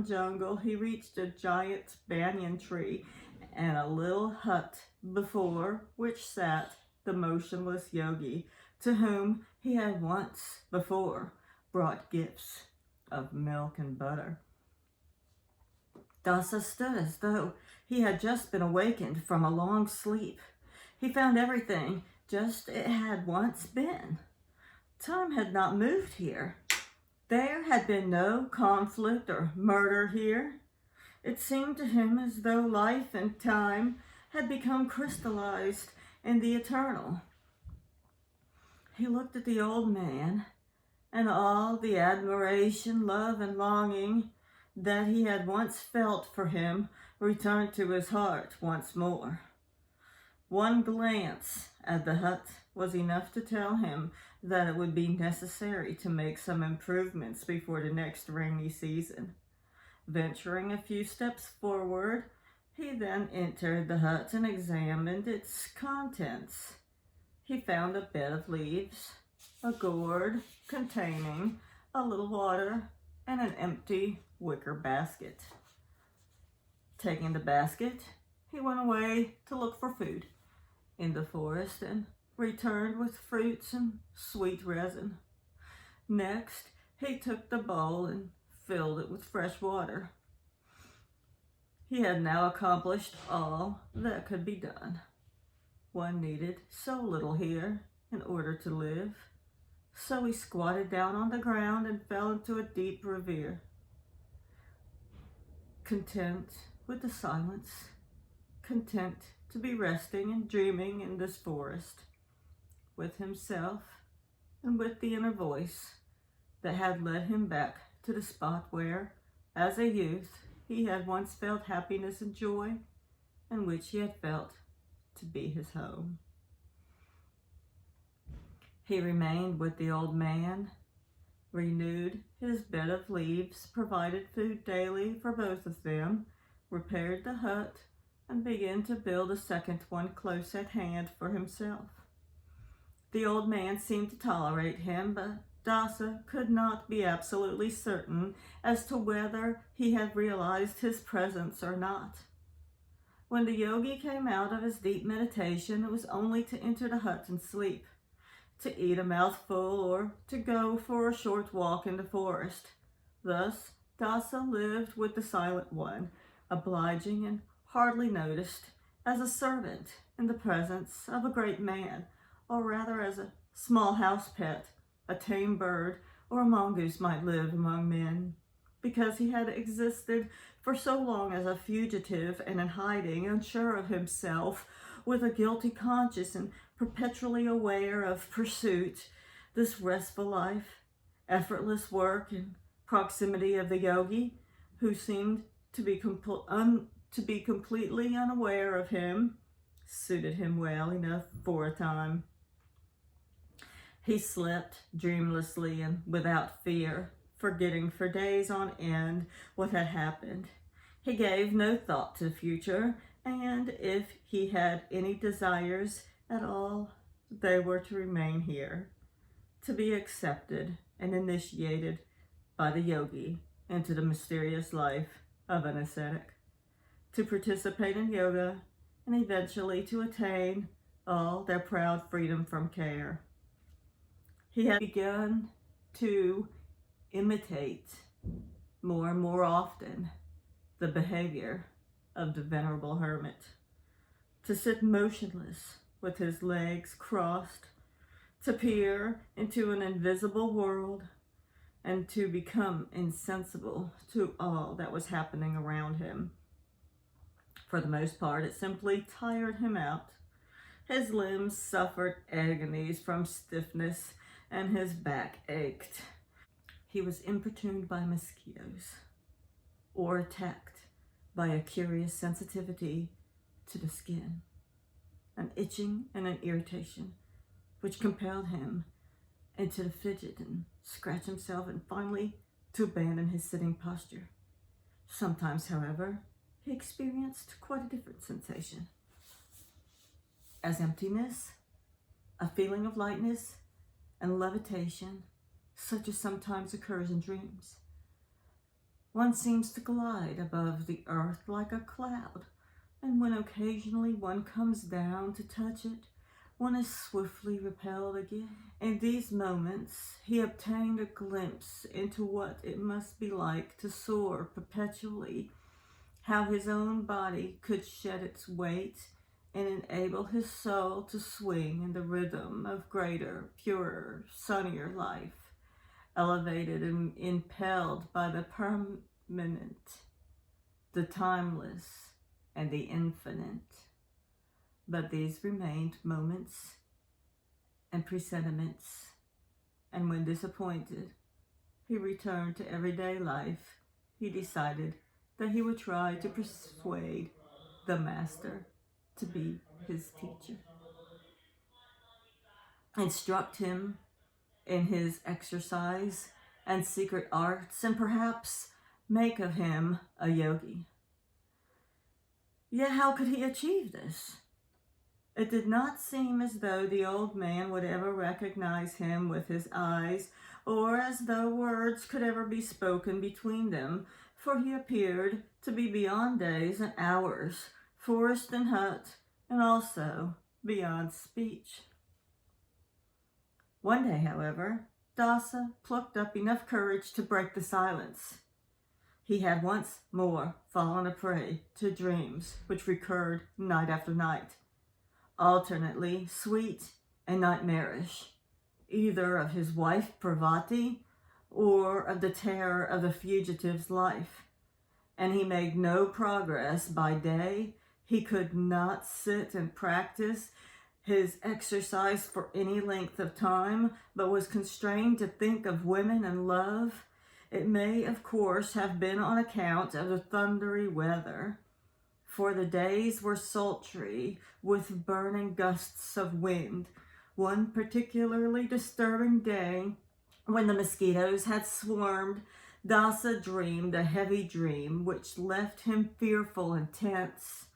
warm jungle, he reached a giant banyan tree and a little hut before which sat the motionless yogi, to whom he had once before brought gifts of milk and butter. Dasa stood as though he had just been awakened from a long sleep. He found everything just as it had once been. Time had not moved here. There had been no conflict or murder here. It seemed to him as though life and time had become crystallized in the eternal. He looked at the old man, and all the admiration, love, and longing that he had once felt for him returned to his heart once more. One glance at the hut was enough to tell him that it would be necessary to make some improvements before the next rainy season. Venturing a few steps forward, he then entered the hut and examined its contents. He found a bed of leaves, a gourd containing a little water, and an empty wicker basket. Taking the basket, he went away to look for food in the forest and returned with fruits and sweet resin. Next, he took the bowl and filled it with fresh water. He had now accomplished all that could be done. One needed so little here in order to live, so he squatted down on the ground and fell into a deep reverie. Content with the silence, content to be resting and dreaming in this forest, with himself and with the inner voice that had led him back to the spot where, as a youth, he had once felt happiness and joy, and which he had felt to be his home. He remained with the old man, renewed his bed of leaves, provided food daily for both of them, repaired the hut, and began to build a second one close at hand for himself. The old man seemed to tolerate him, but Dasa could not be absolutely certain as to whether he had realized his presence or not. When the yogi came out of his deep meditation, it was only to enter the hut and sleep, to eat a mouthful, or to go for a short walk in the forest. Thus, Dasa lived with the silent one, obliging and hardly noticed, as a servant in the presence of a great man, or rather as a small house pet, a tame bird, or a mongoose might live among men, because he had existed for so long as a fugitive and in hiding, unsure of himself, with a guilty conscience and perpetually aware of pursuit. This restful life, effortless work, and proximity of the yogi, who seemed to be completely unaware of him, suited him well enough for a time. He slept dreamlessly and without fear, forgetting for days on end what had happened. He gave no thought to the future, and if he had any desires at all, they were to remain here, to be accepted and initiated by the yogi into the mysterious life of an ascetic, to participate in yoga, and eventually to attain all their proud freedom from care. He had begun to imitate more and more often the behavior of the venerable hermit, to sit motionless with his legs crossed, to peer into an invisible world, and to become insensible to all that was happening around him. For the most part, it simply tired him out. His limbs suffered agonies from stiffness, and his back ached. He was importuned by mosquitoes, or attacked by a curious sensitivity to the skin, an itching and an irritation, which compelled him into the fidget and scratch himself, and finally to abandon his sitting posture. Sometimes, however, he experienced quite a different sensation, as emptiness, a feeling of lightness, and levitation, such as sometimes occurs in dreams. one seems to glide above the earth like a cloud, and when occasionally one comes down to touch it, one is swiftly repelled again. In these moments, he obtained a glimpse into what it must be like to soar perpetually, how his own body could shed its weight and enable his soul to swing in the rhythm of greater, purer, sunnier life, elevated and impelled by the permanent, the timeless, and the infinite. But these remained moments and presentiments, and when disappointed, he returned to everyday life. He decided that he would try to persuade the master to be his teacher, instruct him in his exercise and secret arts, and perhaps make of him a yogi. Yet how could he achieve this? It did not seem as though the old man would ever recognize him with his eyes, or as though words could ever be spoken between them, for he appeared to be beyond days and hours, forest and hut, and also beyond speech. One day, however, Dasa plucked up enough courage to break the silence. He had once more fallen a prey to dreams which recurred night after night, alternately sweet and nightmarish, either of his wife Parvati or of the terror of the fugitive's life. And he made no progress by day. He could not sit and practice his exercise for any length of time, but was constrained to think of women and love. It may, of course, have been on account of the thundery weather, for the days were sultry with burning gusts of wind. One particularly disturbing day, when the mosquitoes had swarmed, Dasa dreamed a heavy dream which left him fearful and tense,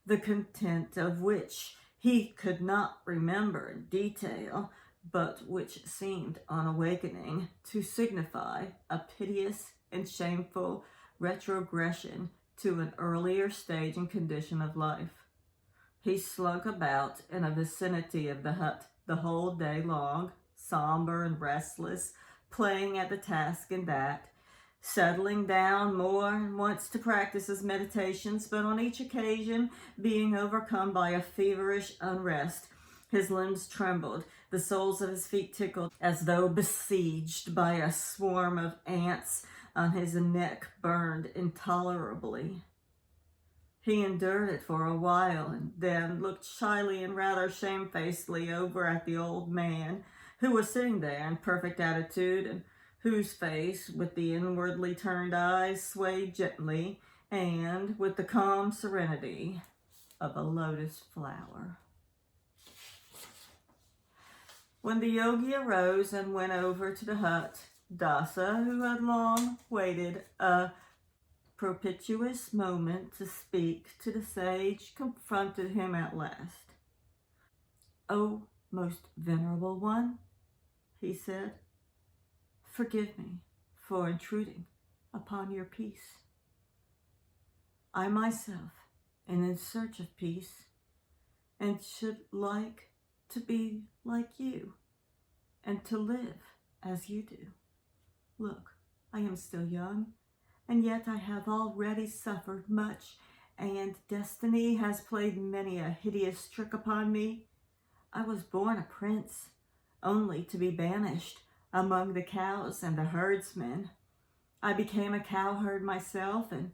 the content of which he could not remember in detail, but which seemed, on awakening, to signify a piteous and shameful retrogression to an earlier stage and condition of life. He slunk about in the vicinity of the hut the whole day long, somber and restless, playing at the task and that, settling down more than once to practice his meditations, but on each occasion being overcome by a feverish unrest. His limbs trembled, the soles of his feet tickled, as though besieged by a swarm of ants, and his neck burned intolerably. He endured it for a while, and then looked shyly and rather shamefacedly over at the old man, who was sitting there in perfect attitude, and whose face, with the inwardly turned eyes, swayed gently, and with the calm serenity of a lotus flower. When the yogi arose and went over to the hut, Dasa, who had long waited a propitious moment to speak to the sage, confronted him at last. "O most venerable one," he said, "forgive me for intruding upon your peace. I myself am in search of peace, and should like to be like you, and to live as you do. Look, I am still young, and yet I have already suffered much, and destiny has played many a hideous trick upon me. I was born a prince, only to be banished among the cows and the herdsmen. I became a cowherd myself, and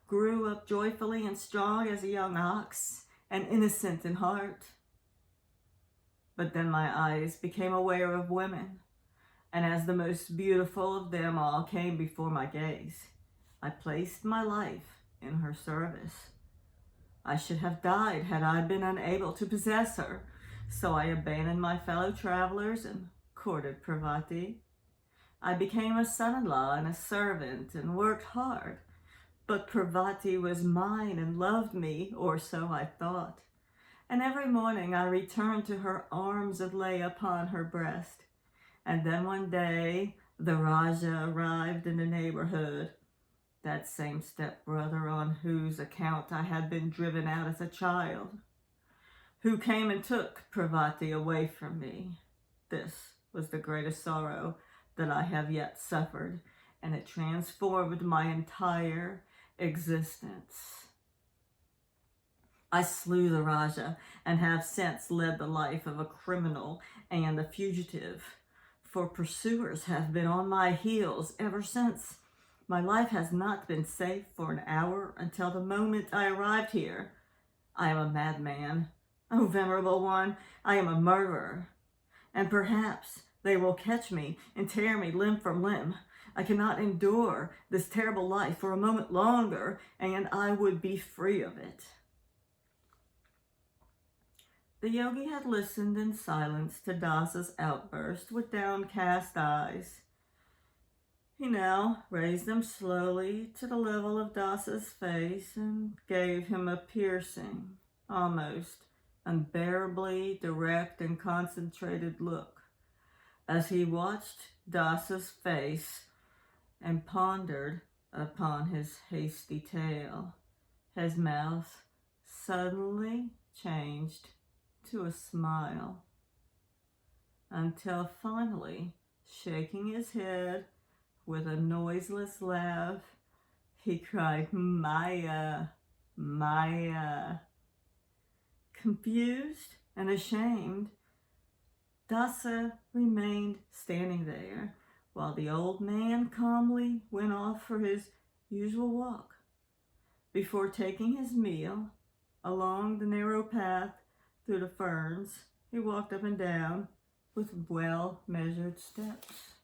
grew up joyfully and strong as a young ox, and innocent in heart. But then my eyes became aware of women, and as the most beautiful of them all came before my gaze, I placed my life in her service. I should have died had I been unable to possess her, so I abandoned my fellow travelers and courted Parvati. I became a son-in-law and a servant and worked hard, but Parvati was mine and loved me, or so I thought. And every morning I returned to her arms and lay upon her breast. And then one day the Raja arrived in the neighborhood. that same stepbrother on whose account I had been driven out as a child, who came and took Pravati away from me. This was the greatest sorrow that I have yet suffered, and it transformed my entire existence. I slew the Raja and have since led the life of a criminal and a fugitive, for pursuers have been on my heels ever since. My life has not been safe for an hour until the moment I arrived here. I am a madman. Oh, venerable one, I am a murderer. And perhaps they will catch me and tear me limb from limb. I cannot endure this terrible life for a moment longer, and I would be free of it. The yogi had listened in silence to Dasa's outburst with downcast eyes. He now raised them slowly to the level of Dasa's face and gave him a piercing, almost unbearably direct and concentrated look as he watched Dasa's face and pondered upon his hasty tale. His mouth suddenly changed to a smile, until finally, shaking his head with a noiseless laugh, he cried, "Maya, Maya." Confused and ashamed, Dasa remained standing there while the old man calmly went off for his usual walk. Before taking his meal along the narrow path through the ferns, he walked up and down with well-measured steps.